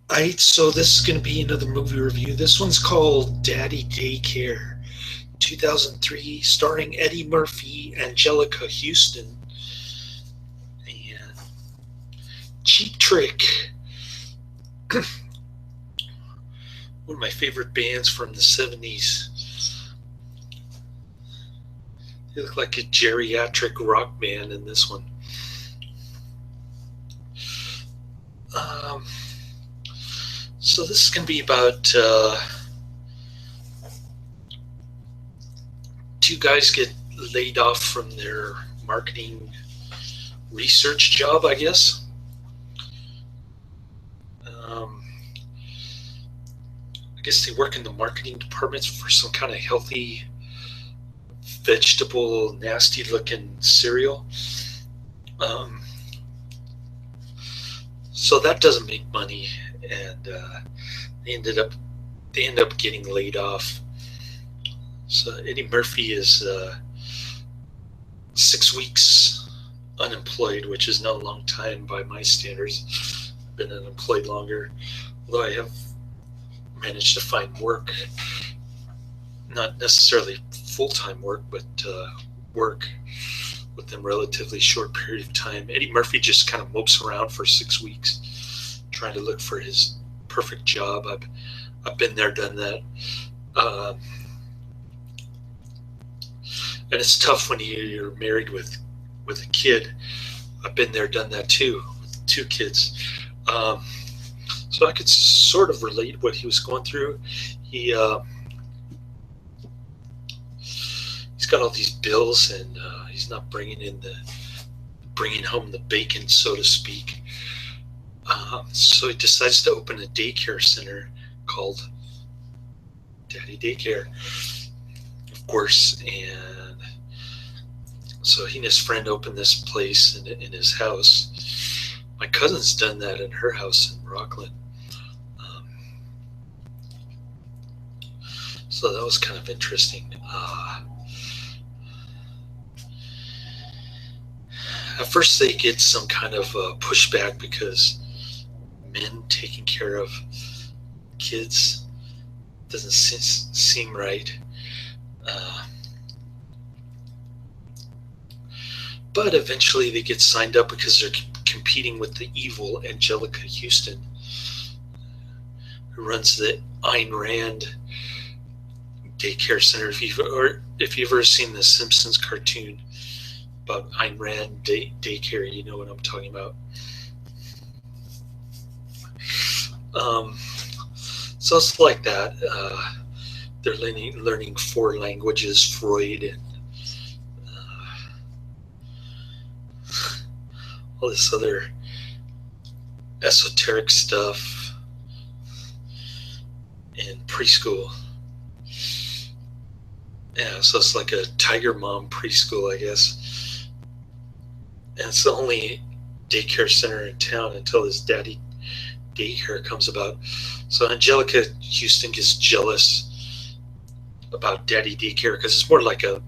So this is going to be another movie review. This one's called Daddy Daycare, 2003, starring Eddie Murphy, Anjelica Huston, and Cheap Trick, one of my favorite bands from the 70s. They look like a geriatric rock band in this one. Um, so this is going to be about two guys get laid off from their marketing research job, I guess. Um, I guess they work in the marketing departments for some kind of healthy vegetable, nasty looking cereal. Um, so that doesn't make money, and they ended up they end up getting laid off. So Eddie Murphy is 6 weeks unemployed, which is not a long time by my standards. I've been unemployed longer, although I have managed to find work, not necessarily full-time work, but work within a relatively short period of time. Eddie Murphy just kind of mopes around for 6 weeks, trying to look for his perfect job. I've been there, done that. Um, and it's tough when you're married with a kid. I've been there, done that too, with 2 kids. Um, so I could sort of relate what he was going through. He he's got all these bills, and he's not bringing home the bacon, so to speak. So he decides to open a daycare center called Daddy Daycare, of course. And so he and his friend opened this place in his house. My cousin's done that in her house in Rockland. Um, so that was kind of interesting. At first, they get some kind of pushback because men taking care of kids doesn't seem right. Uh, but eventually, they get signed up because they're competing with the evil Anjelica Huston, who runs the Ayn Rand daycare center. If you've ever seen the Simpsons cartoon about Ayn Rand daycare, you know what I'm talking about. Um, so it's like that. They're learning 4 languages, Freud, and uh, all this other esoteric stuff in preschool. Yeah, so it's like a Tiger Mom preschool, I guess. And it's the only daycare center in town until his daddy daycare comes about. So Anjelica Huston gets jealous about daddy daycare because it's more like a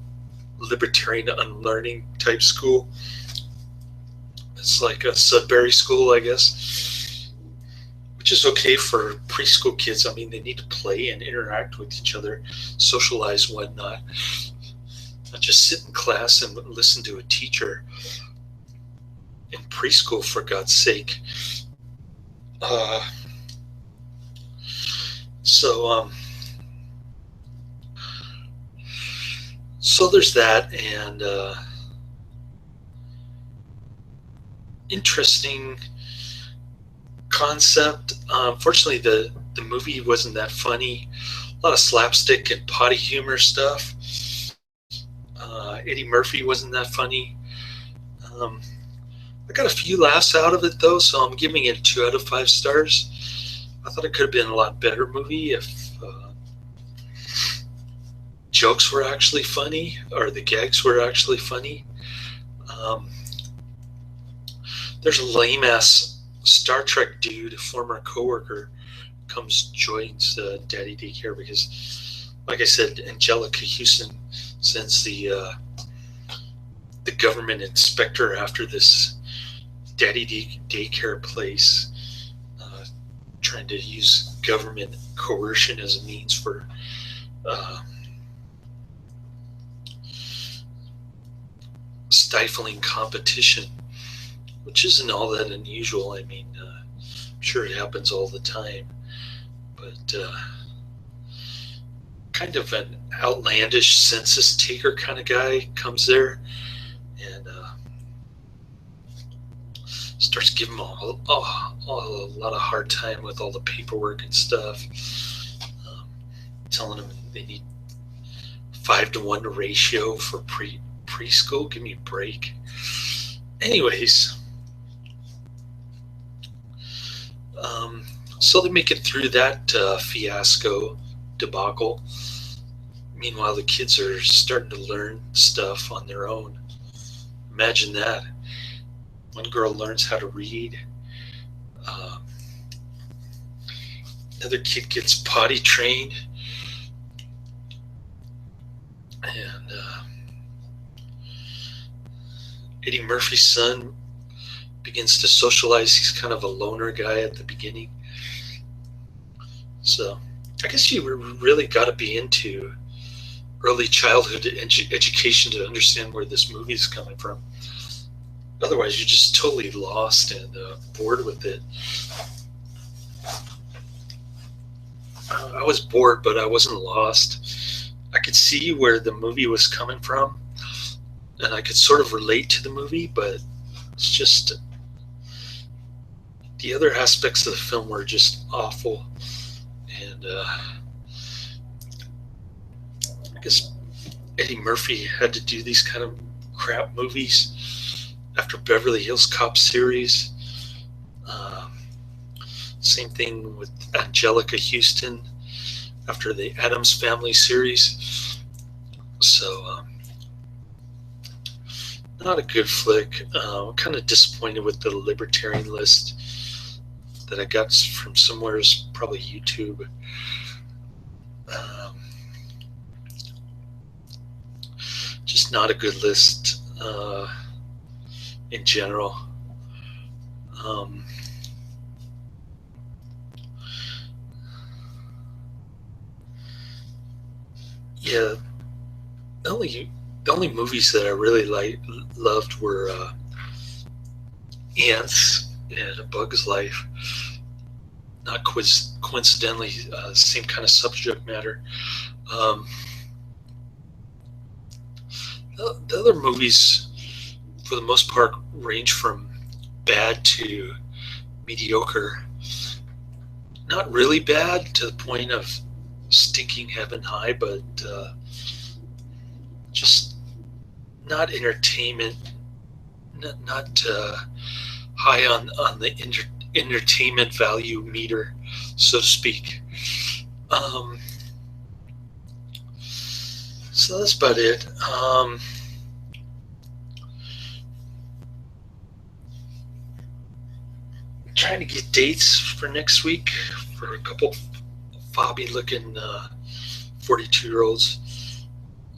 libertarian unlearning type school. It's like a Sudbury school, I guess, which is okay for preschool kids. I mean, they need to play and interact with each other, socialize, whatnot, not just sit in class and listen to a teacher in preschool, for God's sake. Uh, so, um, so there's that, and interesting concept. Unfortunately, the movie wasn't that funny. A lot of slapstick and potty humor stuff. Eddie Murphy wasn't that funny. Um, I got a few laughs out of it though, so I'm giving it 2 out of 5 stars. I thought it could have been a lot better movie if jokes were actually funny or the gags were actually funny. Um, there's a lame ass Star Trek dude, a former coworker, comes joins Daddy Daycare because, like I said, Anjelica Huston sends the government inspector after this Daddy Daycare place, trying to use government coercion as a means for stifling competition, which isn't all that unusual. I mean, I'm sure it happens all the time, but kind of an outlandish census taker kind of guy comes there and starts giving them a lot of hard time with all the paperwork and stuff, telling them they need 5-to-1 ratio for preschool. Give me a break. Anyways, so they make it through that fiasco debacle. Meanwhile, the kids are starting to learn stuff on their own. Imagine that. One girl learns how to read. Another kid gets potty trained. And Eddie Murphy's son begins to socialize. He's kind of a loner guy at the beginning. So I guess you really got to be into early childhood education to understand where this movie is coming from. Otherwise, you're just totally lost and bored with it. I was bored, but I wasn't lost. I could see where the movie was coming from, and I could sort of relate to the movie, but it's just the other aspects of the film were just awful. And I guess Eddie Murphy had to do these kind of crap movies after Beverly Hills Cop series. Same thing with Anjelica Huston after the Addams Family series. So not a good flick. I'm kind of disappointed with the Libertarian list that I got from somewhere, probably YouTube. Just not a good list in general. Yeah, the only movies that I really loved were Ants and A Bug's Life. Not coincidentally, same kind of subject matter. The other movies, for the most part, range from bad to mediocre. Not really bad to the point of stinking heaven high, but just not entertainment, not high on the entertainment value meter, so to speak. So that's about it. Trying to get dates for next week for a couple fobby-looking 42-year-olds,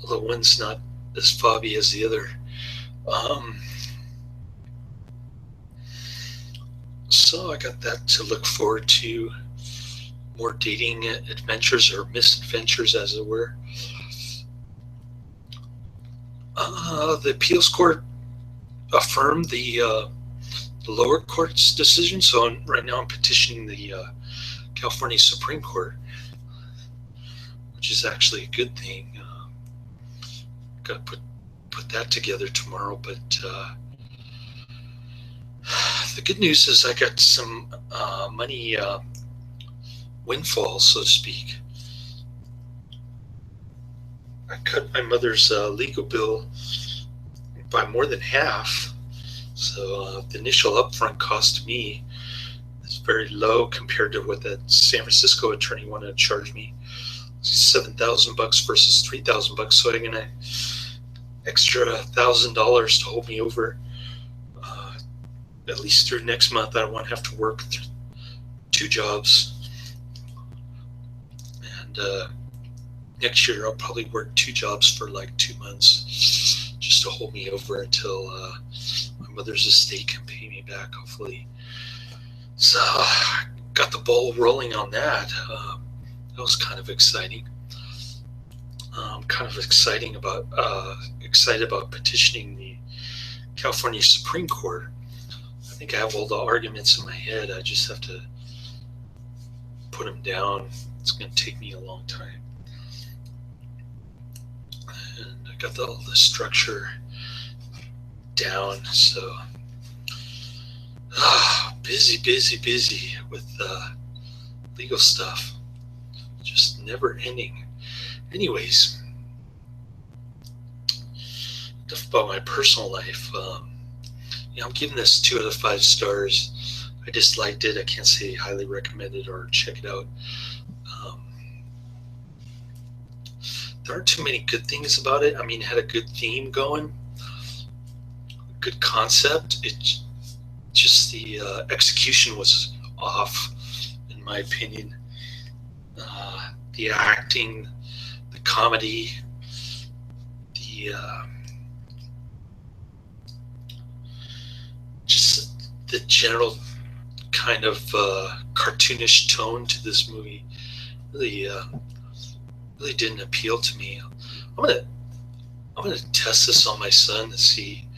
although one's not as fobby as the other. So I got that to look forward to. More dating adventures or misadventures, as it were. The appeals court affirmed the lower court's decision, so right now I'm petitioning the California Supreme Court, which is actually a good thing. Got to put that together tomorrow, but the good news is I got some money windfall, so to speak. I cut my mother's legal bill by more than half, so the initial upfront cost to me is very low compared to what that San Francisco attorney wanted to charge me. $7,000 versus $3,000, so I'm gonna extra $1,000 to hold me over at least through next month. I don't want to have to work 2 jobs, and next year I'll probably work 2 jobs for like 2 months just to hold me over until my mother's estate can pay me back, hopefully. So got got the ball rolling on that. That was kind of exciting. Kind of excited about petitioning the California Supreme Court. I think I have all the arguments in my head. I just have to put them down. It's going to take me a long time. And I got all the structure down. So busy with legal stuff. Just never ending. Anyways, enough about my personal life. I'm giving this 2 out of 5 stars. I disliked it. I can't say highly recommend it or check it out. There aren't too many good things about it. I mean, it had a good theme going, good concept. It just the execution was off, in my opinion. The acting, the comedy, just the general kind of cartoonish tone to this movie really didn't appeal to me. I'm gonna test this on my son to see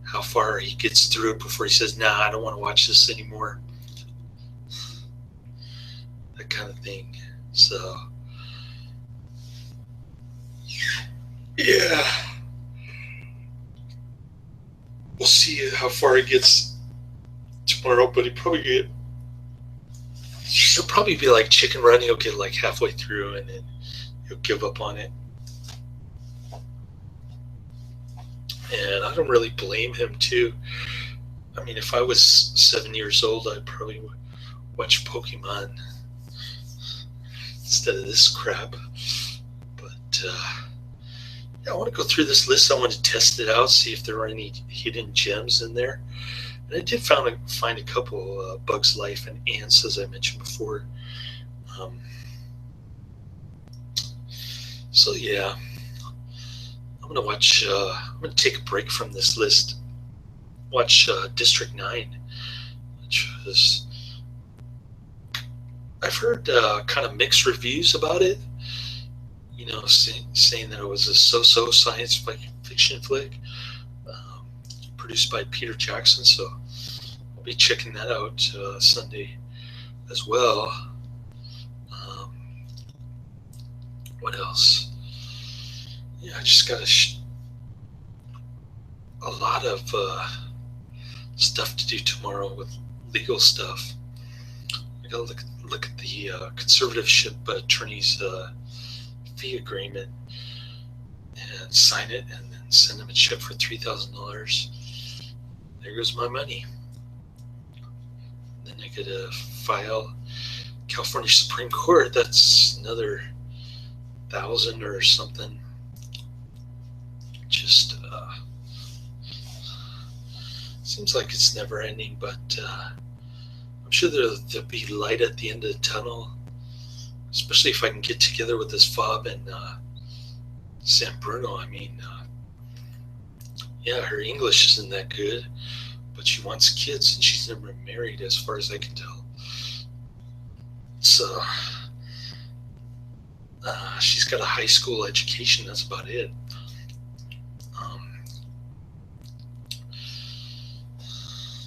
how far he gets through it before he says, "Nah, I don't want to watch this anymore." That kind of thing. So, yeah, we'll see how far he gets tomorrow. But he'll probably be like Chicken Run. He'll get like halfway through and then he'll give up on it. And I don't really blame him too. I mean, if I was 7 years old, I'd probably watch Pokemon instead of this crap. But yeah, I want to go through this list. I want to test it out, see if there are any hidden gems in there. And I did find a couple, Bug's Life and Ants, as I mentioned before. So yeah, I'm gonna watch. I'm gonna take a break from this list. Watch District 9, which was, I've heard kind of mixed reviews about it. You know, saying that it was a so-so science fiction flick, produced by Peter Jackson. So I'll be checking that out Sunday as well. What else? Yeah, I just got a lot of stuff to do tomorrow with legal stuff. I gotta look at the conservatorship attorney's fee agreement and sign it, and then send them a check for $3,000. There goes my money. Then I gotta file California Supreme Court. That's another 1,000 or something. Just seems like it's never ending, but I'm sure there'll be light at the end of the tunnel, especially if I can get together with this fob and San Bruno. I mean, yeah, her English isn't that good, but she wants kids and she's never married, as far as I can tell. So she's got a high school education. That's about it.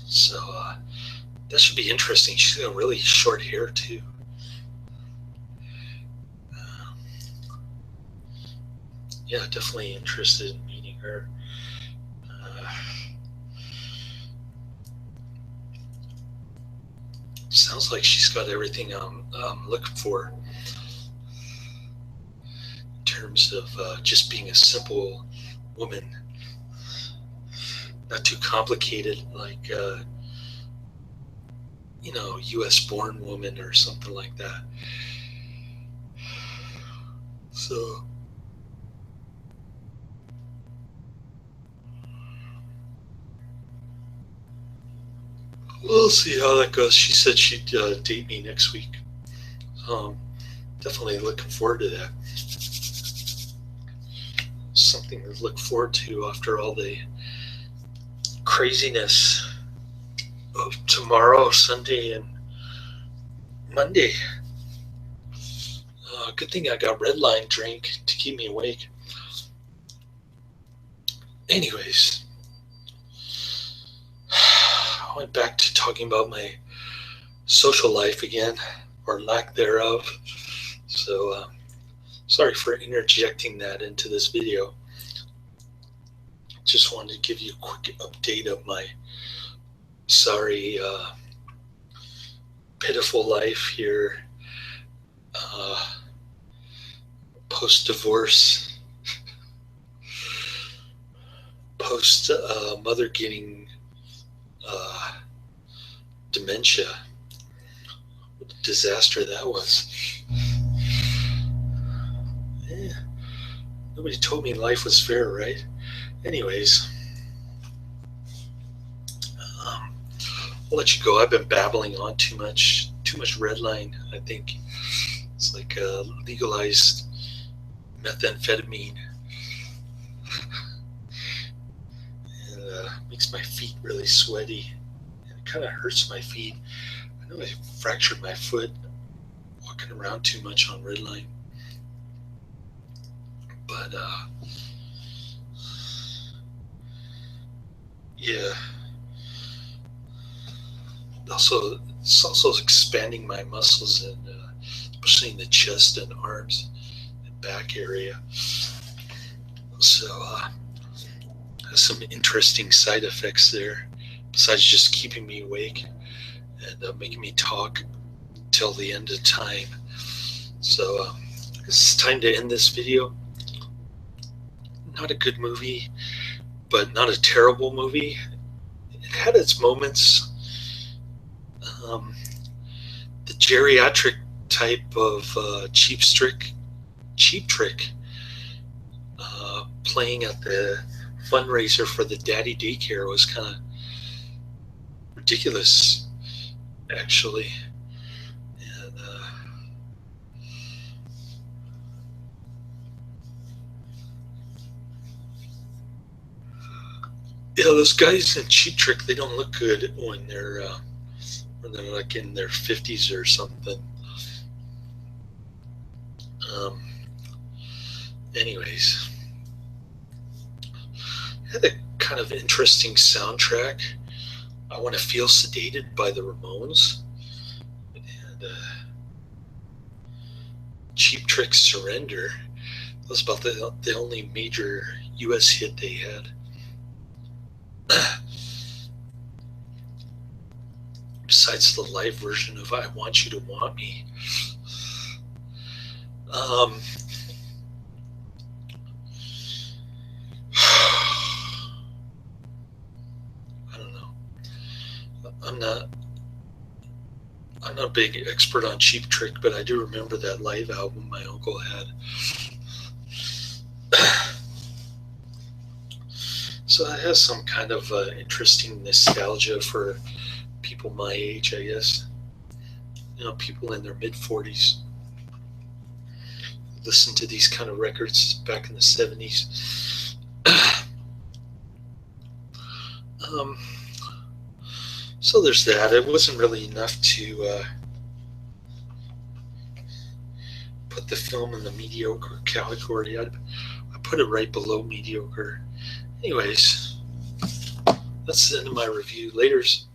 So that should be interesting. She's got really short hair too. Yeah, definitely interested in meeting her. Sounds like she's got everything I'm looking for in terms of just being a simple woman. Not too complicated, like U.S. born woman or something like that. So we'll see how that goes. She said she'd date me next week. Definitely looking forward to that. Something to look forward to after all the craziness of tomorrow, Sunday, and Monday. Good thing I got red line drink to keep me awake. Anyways, I went back to talking about my social life again, or lack thereof. So sorry for interjecting that into this video. Just wanted to give you a quick update of my sorry, pitiful life here, post-divorce, post-mother getting dementia. What a disaster that was. Yeah. Nobody told me life was fair, right? Anyways, I'll let you go. I've been babbling on too much red line. I think it's like legalized methamphetamine. And makes my feet really sweaty. And it kind of hurts my feet. I know I fractured my foot walking around too much on red line. But yeah. It's also expanding my muscles, and especially in the chest and arms and back area. So has some interesting side effects there, besides just keeping me awake and making me talk till the end of time. So it's time to end this video. Not a good movie, but not a terrible movie. It had its moments. The geriatric type of Cheap Trick playing at the fundraiser for the daddy daycare was kind of ridiculous, actually. And yeah, those guys in Cheap Trick, they don't look good when they're like in their 50s or something. Anyways, it had a kind of interesting soundtrack. I Want to Feel Sedated by the Ramones, and Cheap Trick's Surrender. That was about the only major US hit they had. Besides the live version of I Want You to Want Me. I don't know. I'm not a big expert on Cheap Trick, but I do remember that live album my uncle had. So it has some kind of interesting nostalgia for people my age, I guess. You know, people in their mid-40s listen to these kind of records back in the 70s. So there's that. It wasn't really enough to put the film in the mediocre category. I put it right below mediocre. Anyways, that's the end of my review. Laters.